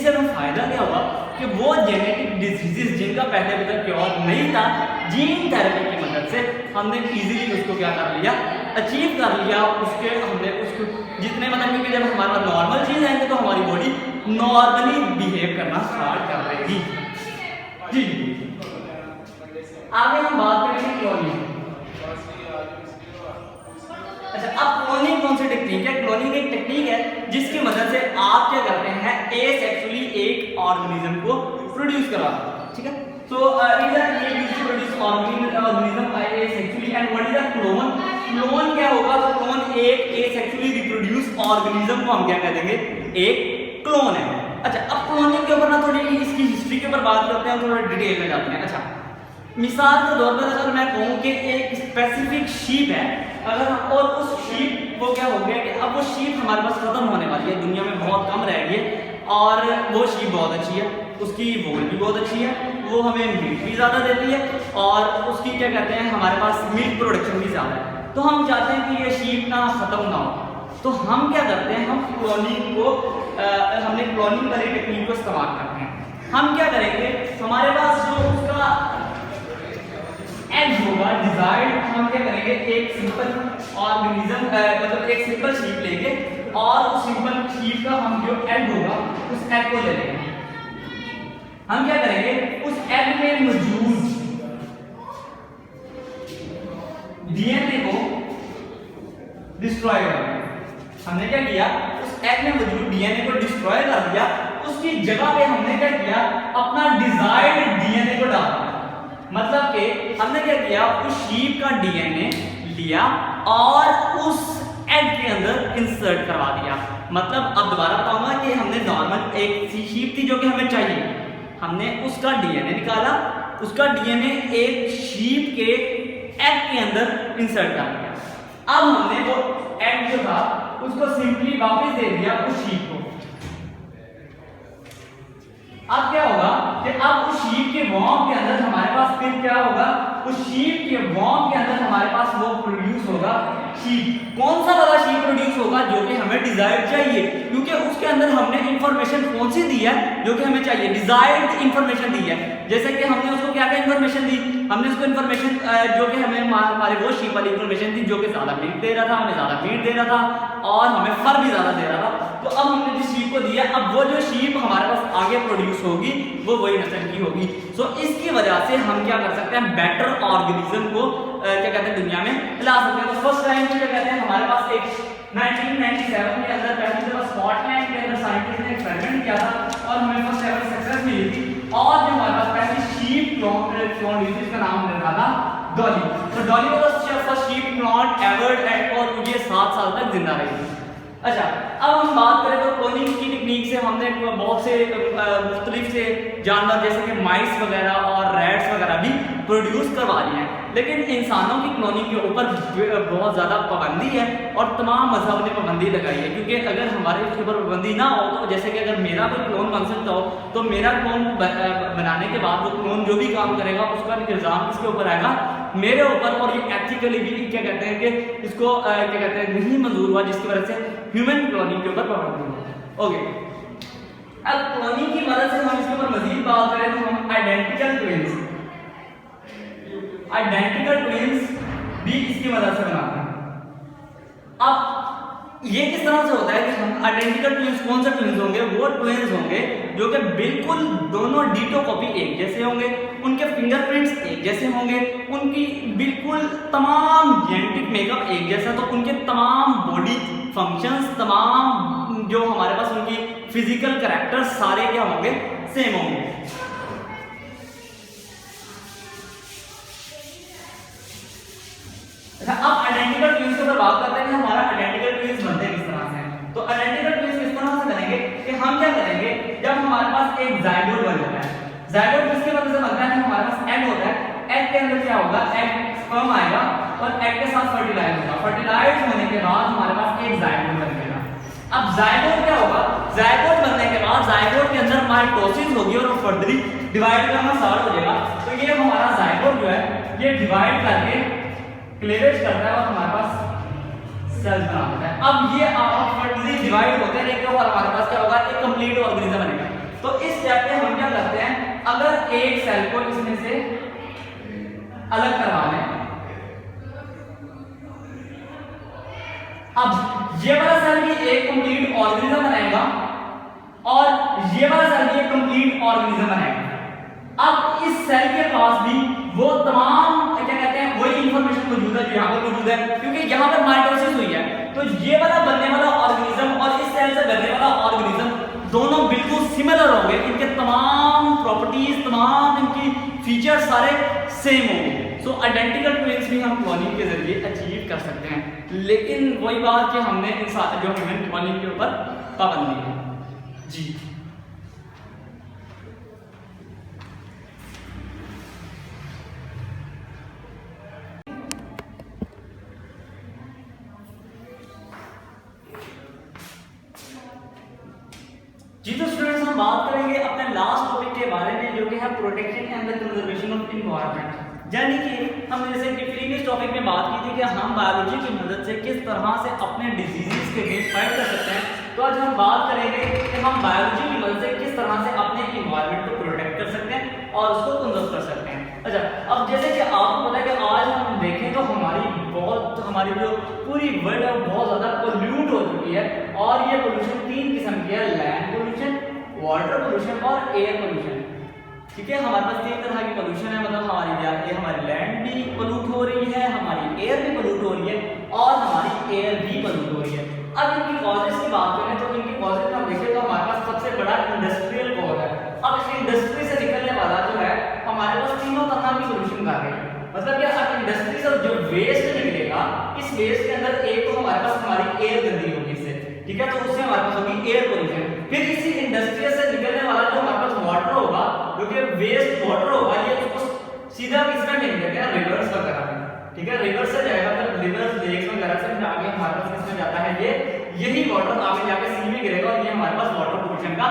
हमें फायदा क्या हुआ कि वो जेनेटिक डिजीजेस जिनका पहले अभी तक क्योर नहीं था, जीन थेरेपी की मदद से हमने इजीली उसको क्या कर लिया, अचीव कर लिया। हमने उसको जितने मतलब, क्योंकि जब हमारे पास नॉर्मल चीज आएंगे तो हमारी बॉडी नॉर्मली बिहेव करना स्टार्ट कर देगी। जी आगे हम बात करेंगे क्लोनिंग। अच्छा, अब क्लोनिंग कौन सी टेक्निक है? क्लोनिंग एक टेक्निक है जिसकी मदद से आप क्या करते हैं, एसेक्सुअली एक ऑर्गेनिज्म को प्रोड्यूस करवाते हैं। ठीक है, so is a used to produce organism asexually and what is a clone? Clone क्या होगा? तो क्लोन एक एसेक्सुअली रिप्रोड्यूस ऑर्गेनिज्म को हम क्या कह देंगे, एक क्लोन है। अच्छा, अब क्लोनिंग के ऊपर ना थोड़ी इसकी हिस्ट्री के ऊपर बात करते हैं, थोड़ा डिटेल में जाते हैं। अच्छा, मिसाल के तौर पर अगर मैं कहूँ कि एक स्पेसिफिक शीप है, अगर और उस शीप को क्या हो गया कि अब वो शीप हमारे पास खत्म होने वाली है, दुनिया में बहुत कम रह गई है, और वो शीप बहुत अच्छी है, उसकी वोल भी बहुत अच्छी है, वो हमें मिल्क भी ज़्यादा देती है, और उसकी क्या कहते हैं, हमारे पास मिल्क प्रोडक्शन भी ज़्यादा है। तो हम चाहते हैं कि ये शीप ना ख़त्म ना हो, तो हम क्या करते हैं, हम क्लोनिंग को हमने क्लोनिंग वाली टेक्निक को इस्तेमाल करते हैं। हम क्या करेंगे, हमारे पास जो उसका एग होगा डिजायर्ड, हम क्या करेंगे, एक सिंपल ऑर्गेनिज्म मतलब एक सिंपल शीप लेंगे, और उस सिंपल शीप का हम जो एग होगा उस एग को ले लेंगे। हम क्या करेंगे, उस एग में मौजूद डीएनए को डिस्ट्रॉय कर दिया। हमने क्या किया, उस एग में मौजूद डीएनए को डिस्ट्रॉय कर दिया, उसकी जगह पे हमने क्या किया, अपना डिजायर्ड डीएनए को डाल दिया। मतलब कि हमने क्या किया, उस शीप का डीएनए लिया और उस एग के अंदर इंसर्ट करवा दिया। मतलब अब दोबारा बताऊंगा कि हमने नॉर्मल एक शीप थी जो कि हमें चाहिए, हमने उसका डीएनए निकाला, उसका डीएनए एक शीप के एग के अंदर इंसर्ट कर दिया। अब हमने वो एग जो था उसको सिंपली वापस दे दिया उस शीप को। अब क्या होगा कि अब उस शीप के वॉर्म के अंदर हमारे पास फिर क्या होगा, उस शीप के वॉर्म के अंदर हमारे पास वो प्रोड्यूस होगा शीप। कौन सा वाला शीप प्रोड्यूस होगा जो कि हमें डिजायर्ड चाहिए, क्योंकि उसके अंदर हमने इंफॉर्मेशन कौन सी दी है जो कि हमें चाहिए, डिजायर्ड इंफॉर्मेशन दी है। जैसे कि हमने उसको क्या क्या इंफॉर्मेशन दी, हमने उसको इंफॉर्मेशन जो कि हमें हमारे वो शीप वाली इंफॉर्मेशन थी जो कि ज्यादा मिल्क दे रहा था, हमें ज्यादा मीट दे रहा था, और हमें फर भी ज्यादा दे रहा था। तो अब हमने जिस शीप को दिया, अब वो जो शीप हमारे पास आगे प्रोड्यूस होगी वो वही नस्ल की होगी। सो इसकी वजह से हम क्या कर सकते हैं, बेटर ऑर्गेनिज्म को क्या कहते हैं दुनिया में ला सकते हैं। तो फर्स्ट टाइम क्या कहते हैं, हमारे पास एक 1997 के अंदर पहली दफा स्कॉटलैंड के अंदर साइंटिस्ट ने एक्सपेरिमेंट किया था और हमें फर्स्ट एवर सक्सेस मिली थी। और जो हमारे पास पहली शीप क्लोन हुई थी, इसका नाम हमने रखा था डॉली। तो Dolly was the first shift clone ever, और ये 7 साल तक जिंदा रही थी। अच्छा, अब हम बात करें तो क्लोनिंग की टेक्निक से हमने बहुत से मुख्तलिफ से जानवर जैसे कि माइस वगैरह और रैट्स वगैरह भी प्रोड्यूस करवा लिए हैं, लेकिन इंसानों की क्लोनिंग के ऊपर बहुत ज़्यादा पाबंदी है और तमाम मजहब ने पाबंदी लगाई है। क्योंकि अगर हमारे उसके ऊपर पाबंदी ना हो, तो जैसे कि अगर मेरा कोई क्लोन बन सकता हो, तो मेरा क्लोन बनाने के बाद वो क्लोन जो भी काम करेगा उसका इल्ज़ाम किसके ऊपर आएगा, मेरे ऊपर, और ये एथिकली भी क्या कहते हैं कि इसको क्या कहते हैं नहीं मंजूर हुआ, जिसकी वजह से ह्यूमन क्लोनिंग के ऊपर पाबंदी हुई। ओके, अब क्लोनिंग की मदद से हम इसके ऊपर मजीद बात करें तो हम आइडेंटिकल ट्विंस भी इसकी मदद से बनाते हैं। अब ये किस तरह से होता है कि हम आइडेंटिकल ट्विंस, कौन से ट्विंस होंगे, वो ट्विंस होंगे जो कि बिल्कुल दोनों डीटो कॉपी एक जैसे होंगे, उनके फिंगरप्रिंट्स एक जैसे होंगे, उनकी बिल्कुल तमाम जेनेटिक मेकअप एक जैसा, तो उनके तमाम बॉडी फंक्शंस, तमाम जो हमारे पास उनकी फिजिकल कैरेक्टर सारे क्या होंगे, सेम होंगे। अब आइडेंटिकल ट्विंस के ऊपर बात करते हैं कि हमारा आइडेंटिकल ट्विंस बनते हैं किस तरह से। तो आइडेंटिकल ट्विंस किस तरह से बनेंगे कि हम क्या करेंगे, जब हमारे पास एक जाइगोट बन जाता है, जाइगोट किसके वजह से बनता है, हमारे पास एग होता है, एग के अंदर क्या होगा, एग स्पर्म आएगा और एग के साथ फर्टिलाइज होगा, फर्टिलाइज होने के बाद हमारे पास एक जाइगोट बनेगा। अब जाइगोट क्या होगा, जाइगोट बनने के बाद जाइगोट के अंदर माइटोसिस होगी और फर्दरली डिवाइड करना स्टार्ट हो जाएगा। तो ये हमारा जाइगोट जो है ये डिवाइड करके क्लीवेज करता है और हमारे पास सेल्स बना देता है। अब ये फर्दरली डिवाइड होते हैं लेकिन हमारे पास क्या होगा, एक कंप्लीट ऑर्गेनिज्म बनेगा। तो इस स्टेप पे हम क्या करते हैं, अगर एक सेल को इसमें से अलग करवा लें, अब ये वाला सेल भी एक कंप्लीट ऑर्गेनिज्म बनाएगा और ये वाला सेल भी एक कंप्लीट ऑर्गेनिज्म बनाएगा। अब इस सेल के पास भी वो तमाम क्या कहते हैं, वही इंफॉर्मेशन मौजूद है जो यहाँ पर मौजूद है, क्योंकि यहाँ पर माइटोसिस हुई है। तो ये वाला बनने वाला ऑर्गेनिज्म और इस सेल से बनने वाला ऑर्गेनिज्म दोनों बिल्कुल सिमिलर होंगे, इनके तमाम प्रॉपर्टीज, तमाम इनकी फीचर्स सारे सेम होंगे। सो आइडेंटिकल ट्विंस भी हम क्लोनिंग के जरिए अचीव कर सकते हैं, लेकिन वही बात कि हमने जो ह्यूमन क्लोनिंग के ऊपर पाबंदी है। जी जी तो स्टूडेंट्स, हम बात करेंगे अपने लास्ट टॉपिक के बारे में जो कि है protection and the conservation of environment. यानी कि हम जैसे कि प्रीवियस टॉपिक में बात की थी कि हम बायोलॉजी की मदद से किस तरह से अपने डिजीजेस के अगेंस्ट फाइट कर सकते हैं, तो आज हम बात करेंगे कि हम बायोलॉजी की मदद से किस तरह से अपने एनवायरनमेंट को प्रोटेक्ट कर सकते हैं और उसको कंजर्व कर सकते हैं। अच्छा, अब जैसे कि आपको पता है कि आज हम देखें तो हमारी जो पूरी वर्ल्ड है वो बहुत ज़्यादा पोल्यूट हो चुकी है, और ये पोल्यूशन 3 किस्म की है, लैंड पोल्यूशन, वाटर पोल्यूशन और एयर पोल्यूशन। ठीक है, हमारे पास 3 तरह की पोल्यूशन है, मतलब हमारी लैंड भी पोल्यूट हो रही है, हमारी एयर भी पोल्यूट हो रही है और हमारी एयर भी पोल्यूट हो रही है। अब इनकी कॉजेस की बात करें तो इनकी कॉजेस हम देखें तो हमारे पास सबसे बड़ा इंडस्ट्रियल कॉज है। अब इस इंडस्ट्री से निकलने वाला जो है हमारे पास तीनों तरह की पोल्यूशन कर रहे हैं, मतलब कि अब इंडस्ट्री से जो वेस्ट निकलेगा, इस वेस्ट के अंदर एक तो हमारे पास हमारी एयर गंदी होगी इससे, ठीक है, तो उससे हमारे पास होगी एयर पोल्यूशन। फिर इसी इंडस्ट्री से निकलने वाला जो हमारे पास वाटर होगा, जो कि वेस्ट वाटर होगा, ये उसको सीधा किसमें फेंक देते हैं, रिवर्स वगैरह में। ठीक है, रिवर से जाएगा, फिर रिवर्स लेक्स वगैरह से फिर आगे हमारे पास किसमें जाता है, यही वाटर आगे जाके सी में गिरेगा और ये हमारे पास वाटर पोल्यूशन का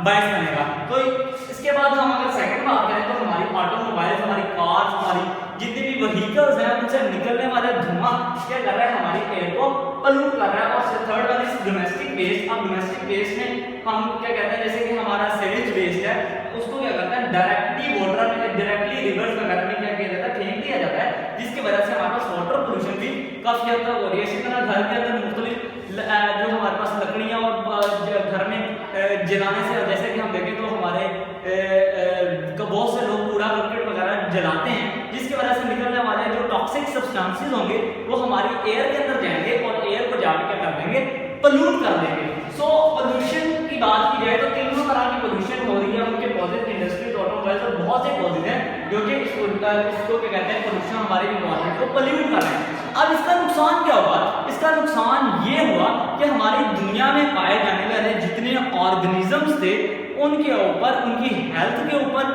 बायस बनेगा। तो इसके बाद हम अगर सेकंड बात करें तो हमारी ऑटोमोबाइल्स, हमारी कार्स, हमारी जितने भी व्हीकल्स हैं उनसे निकलने वाला धुआं क्या कर रहा है, हमारी एयर को पोल्यूट कर रहा है। और third one is domestic waste. अब डोमेस्टिक वेस्ट में हम क्या कहते हैं, जैसे कि हमारा सेवेज वेस्ट है, उसको क्या करते हैं डायरेक्टली वाटर में, डायरेक्टली रिवर्स वगैरह में क्या किया जाता है, फेंक दिया जाता है, जिसकी वजह से हमारे पास वाटर पोल्यूशन भी काफी हद तक हो रही है। इसी तरह घर के अंदर मुख्तलिफ जो हमारे पास लकड़ियां और घर में जलाने से, जैसे कि हम देखें तो हमारे बहुत से लोग कूड़ा करकट वगैरह जलाते हैं, जिसकी वजह से निकलने वाले जो टॉक्सिक सब्सटेंसेस होंगे वो हमारी एयर के अंदर जाएंगे और एयर को जाके क्या कर देंगे, पोल्यूट कर देंगे। सो पोल्यूशन की बात की जाए तो तीनों तरह की पोल्यूशन हो रही है, उनके कॉजेज इंडस्ट्रीज, ऑटोमोबाइल्स और बहुत से कॉजेज हैं जो कि इसको क्या कहते हैं, पोल्यूशन हमारे एनवायरनमेंट को पोल्यूट कर रहे हैं। अब इसका नुकसान क्या होगा, इसका नुकसान ये हुआ कि हमारी दुनिया में पाए जाने वाले जितने ऑर्गेनिजम्स थे उनके ऊपर, उनकी हेल्थ के ऊपर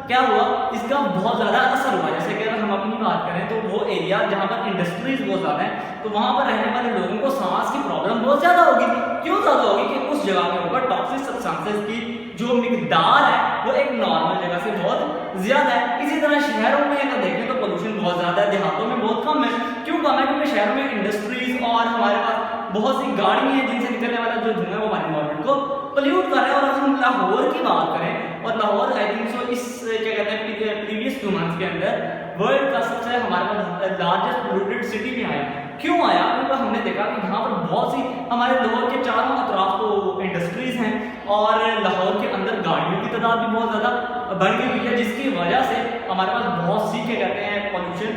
क्या हुआ, इसका बहुत ज़्यादा असर हुआ। जैसे कि अगर हम अपनी बात करें तो वो एरिया जहाँ पर इंडस्ट्रीज बहुत ज़्यादा हैं, तो वहाँ पर रहने वाले लोगों को सांस की प्रॉब्लम बहुत ज़्यादा होगी। क्यों ज़्यादा होगी कि उस जगह के ऊपर टॉक्सिक सब्सटेंसेस की जो मिकदार है वो एक नॉर्मल जगह से बहुत ज़्यादा है। इसी तरह शहरों में अगर देखें तो पोल्यूशन बहुत ज़्यादा है, देहातों में बहुत कम है। क्यों कम है? क्योंकि शहरों में इंडस्ट्रीज और हमारे पास बहुत सी गाड़ी हैं जिनसे निकलने वाला जो धुआं है वो हमारे एनवायरमेंट को पोल्यूट कर रहा है। और अगर हम लाहौर की बात करें, और लाहौर आई थिंक सो इस क्या कहते हैं प्रीवियस 2 मंथ्स के अंदर वर्ल्ड का सबसे हमारे पास लार्जेस्ट पोल्यूटेड सिटी में आया। क्यों आया? क्योंकि हमने देखा कि यहाँ पर बहुत सी हमारे लाहौर के चारों अतराफ तो इंडस्ट्रीज हैं और लाहौर के अंदर गाड़ियों की तादाद भी बहुत ज़्यादा बढ़ गई हुई है, जिसकी वजह से हमारे पास बहुत सी क्या कहते हैं पोल्यूशन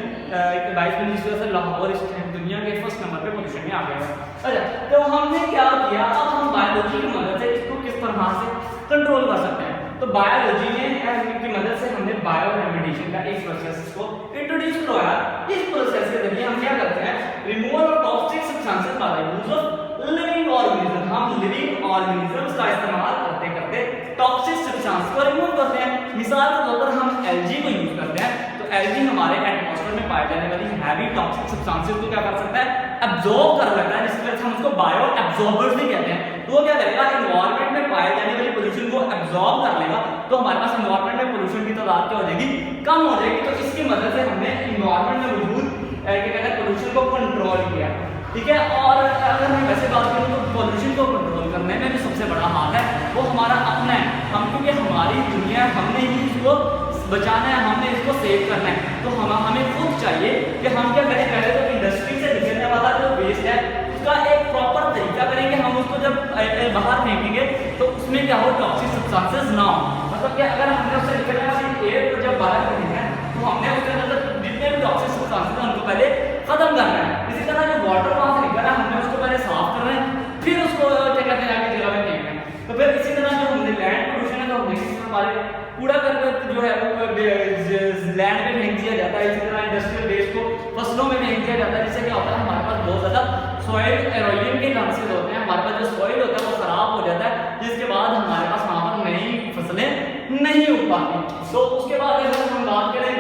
बाइस में, जिस वजह से लाहौर इस दुनिया के फर्स्ट नंबर पे पोल्यूशन में आ गया है। अच्छा, तो हमने क्या किया, अब हम बायोलॉजी की मदद से इसको किस तरह से कंट्रोल कर सकते हैं। तो बायोलॉजी की मदद से हमने बायो रेमेडिएशन का एक प्रोसेस को इंट्रोड्यूस करवाया। इस प्रोसेस के जरिए हम क्या करते हैं, removal of toxic substances by the use of living organism. हम लिविंग ऑर्गेनिजम्स का इस्तेमाल करते करते टॉक्सिक सब्सटेंस को रिमूव करते हैं। मिसाल के तौर पर हम एलजी को यूज करते हैं, तो एलजी हमारे एटमॉस्फेयर में पाई जाने वाली हैवी टॉक्सिक सब्सटेंसेस को क्या कर सकता है, एब्जॉर्ब कर लेता है, जिसकी वजह से हम उसको बायो एब्जॉर्बर्स भी कहते हैं। तो वो क्या करेगा, एनवायरनमेंट में पाए जाने वाली पोल्यूशन को एब्जॉर्ब कर लेगा, तो हमारे पास एनवायरनमेंट में पोल्यूशन की तादाद क्या हो जाएगी, कम हो जाएगी। तो इसकी मदद से हमने एनवायरनमेंट में मौजूद क्या कहते हैं पोल्यूशन को कंट्रोल किया, ठीक है। और अगर मैं वैसे बात करूँ तो पोल्यूशन को कंट्रोल करने में जो सबसे बड़ा हाथ है वो हमारा अपना है। हम क्योंकि हमारी दुनिया, हमने ही इसको बचाना है, हमने इसको सेव करना है, तो हमें खुद चाहिए कि हम क्या करें, पहले तो इंडस्ट्री से निकलने वाला जो वेस्ट है उसका एक प्रॉपर तरीका करेंगे। हम उसको जब बाहर फेंकेंगे तो उसमें क्या हो, टॉक्सिक सब्सटेंसेस ना हो। मतलब कि अगर हमने उससे निकलने वाली एयर को जब बाहर फेंकना है तो हमने उसके अंदर जितने भी टॉक्सिक सब्सटेंसेस हैं उनको पहले खत्म करना है। इसी तरह जो वाटर वहाँ से निकल रहा है हमने उसको पहले साफ करना है, फिर उसको क्या कहते हैं आगे जगह में फेंकना है। तो फिर इसी तरह जो हमने लैंड पोल्यूशन है तो हम देखेंगे हमारे कूड़ा करकट जो है वो लैंड में फेंक दिया जाता है। इसी तरह इंडस्ट्रियल वेस्ट को फसलों में फेंक दिया जाता है, जिससे क्या होता है हमारे पास बहुत ज़्यादा सॉइल एरोजन के चांसेस होते हैं। हमारे पास जो सॉइल होता है वो खराब हो जाता है, जिसके बाद हमारे पास वहाँ पर नई फसलें नहीं उग पाती। तो उसके बाद अगर हम बात करें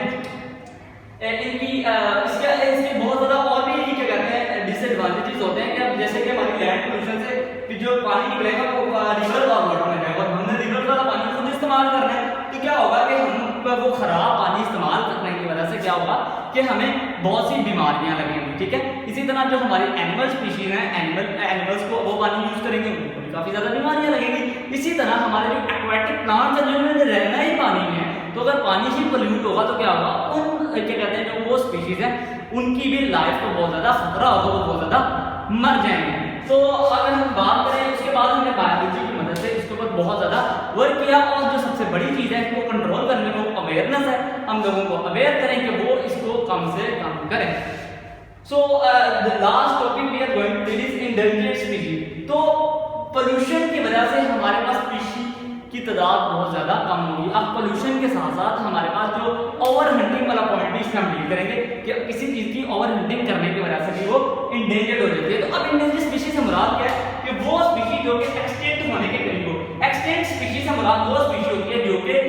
इनकी इसके बहुत ज़्यादा और भी क्या कहते हैं डिसएडवांटेजेस होते हैं कि जैसे कि हमारी लैंड पोल्यूशन से जो पानी निकलेगा वो रिवर और वाटर में जाएगा, और हमने रिवर वाला पानी खुद इस्तेमाल करना है। तो क्या होगा कि हम वो खराब पानी इस्तेमाल करने की वजह से क्या होगा कि हमें बहुत सी बीमारियां लगेंगी, ठीक है। इसी तरह जो हमारी एनिमल स्पीशीज हैं, एनिमल्स को वो पानी यूज करेंगे उनको भी काफ़ी ज़्यादा बीमारियां लगेंगी। इसी तरह हमारे जो एक्वाटिक प्लांट्स हैं जिन्होंने रहना ही पानी में है, तो अगर पानी ही पोल्यूट होगा तो क्या होगा, उन क्या कहते हैं जो वो स्पीशीज हैं उनकी भी लाइफ को बहुत ज़्यादा खतरा होगा, वो बहुत ज़्यादा मर जाएंगे। तो अगर हम बात करें उसके बाद हमने बायोलॉजी की मदद से इसके ऊपर बहुत ज़्यादा वर्क किया, और जो सबसे बड़ी चीज़ है इसको कंट्रोल करने में वो अवेयरनेस है। हम लोगों को अवेयर करें कि वो इसको कम से कम करें। So the last topic we are going to deal is endangered species. तो पोल्यूशन की वजह से हमारे पास स्पीशीज की तादाद बहुत ज़्यादा कम होगी। अब पोल्यूशन के साथ साथ हमारे पास जो ओवर हंटिंग वाला पॉइंट भी इसमें हम डील करेंगे कि किसी चीज़ की ओवर हंटिंग करने की वजह से भी वो इंडेंजर्ड हो जाती है। तो अब इंडेंजर्ड स्पीशीज से मुराद क्या है कि वो स्पीशीज जो कि एक्सटिंक्ट होने के करीब हो। एक्सटिंक्ट स्पीशीज से मुराद वो स्पीशीज होती है जो कि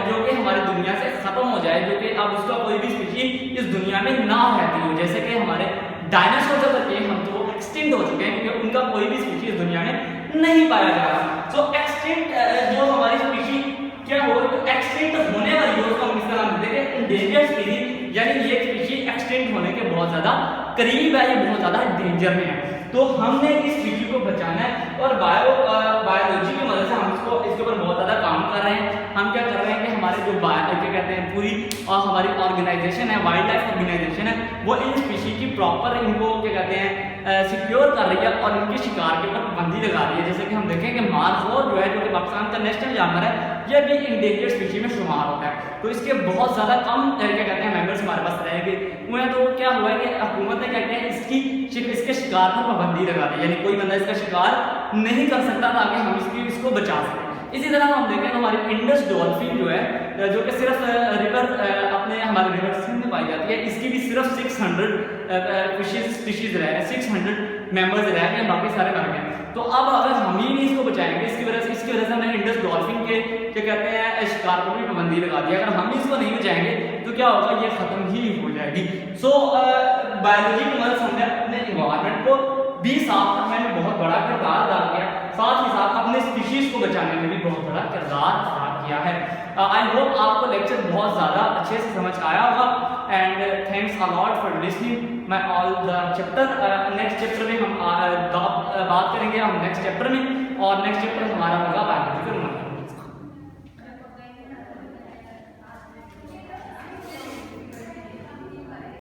जो कि हमारी दुनिया से खत्म हो जाए, जो कि अब उसका कोई भी स्पीशीज इस दुनिया में ना रहती हो। जैसे कि हमारे डायनासोर जब तक हम तो एक्सटिंक्ट हो चुके हैं क्योंकि उनका कोई भी स्पीशीज दुनिया में नहीं पाया जा रहा। सो एक्सटिंक्ट जो हमारी स्पीशीज क्या हो, एक्सटिंक्ट होने वाली हो उसको हम किस तरह देते हैं, इंडेंजर्ड स्पीशीज, यानी ये स्पीशीज एक्सटिंक्ट होने के बहुत ज़्यादा करीब है, ये बहुत ज़्यादा डेंजर में है। तो हमने इस स्पीशीज को बचाना है और बायोलॉजी की मदद से हम इसके ऊपर बहुत ज़्यादा काम कर रहे हैं। हम क्या कर रहे हैं कि हमारे जो क्या कहते हैं पूरी हमारी ऑर्गेनाइजेशन है, वाइल्ड लाइफ ऑर्गेनाइजेशन है, वो इन स्पीशीज की प्रॉपर इनको क्या कहते हैं सिक्योर कर रही है और इनके शिकार के ऊपर पाबंदी लगा रही है। जैसे कि हम देखें कि मार्खोर जो है, जो कि पाकिस्तान का नेशनल जानवर है, यह भी इंडेंजर्ड स्पीशीज में शुमार होता है। तो इसके बहुत ज़्यादा कम क्या कहते हैं मेंबर्स हमारे पास रहेंगे हुए हैं। तो क्या हुआ है कि हुकूमत ने क्या किया है इसके शिकार पर पाबंदी लगा दी, यानी कोई बंदा इसका शिकार नहीं कर सकता ताकि हम इसको बचा सकें। इसी तरह हम देखें तो हमारी इंडस डॉल्फिन जो है, जो कि सिर्फ रिवर अपने हमारे रिवर सिंध में पाई जाती है, इसकी भी सिर्फ 600 स्पीशीज रहे हैं, 600 मेंबर्स रह गए, बाकी सारे मर गए। तो अब अगर हम ही नहीं इसको बचाएंगे, इसकी वजह से हमें इंडस डॉल्फिन के क्या कहते हैं शिकार पर भी पाबंदी लगा दी। अगर हम इसको नहीं बचाएंगे तो क्या होगा, ये खत्म ही हो जाएगी। सो बायोलॉजी की मदद से हमने अपने इन्वायरमेंट को भी साफ करने में बहुत बड़ा किरदार अदा किया, साथ ही साथ अपने स्पीशीज को बचाने में भी बहुत बड़ा किरदार अदा किया है। आई होप आपको लेक्चर बहुत ज़्यादा अच्छे से समझ आया होगा and thanks a lot for listening my all the chapter. Next chapter में हम बात करेंगे हम नेक्स्ट चैप्टर में, और नेक्स्ट चैप्टर हमारा होगा बायोलॉजी।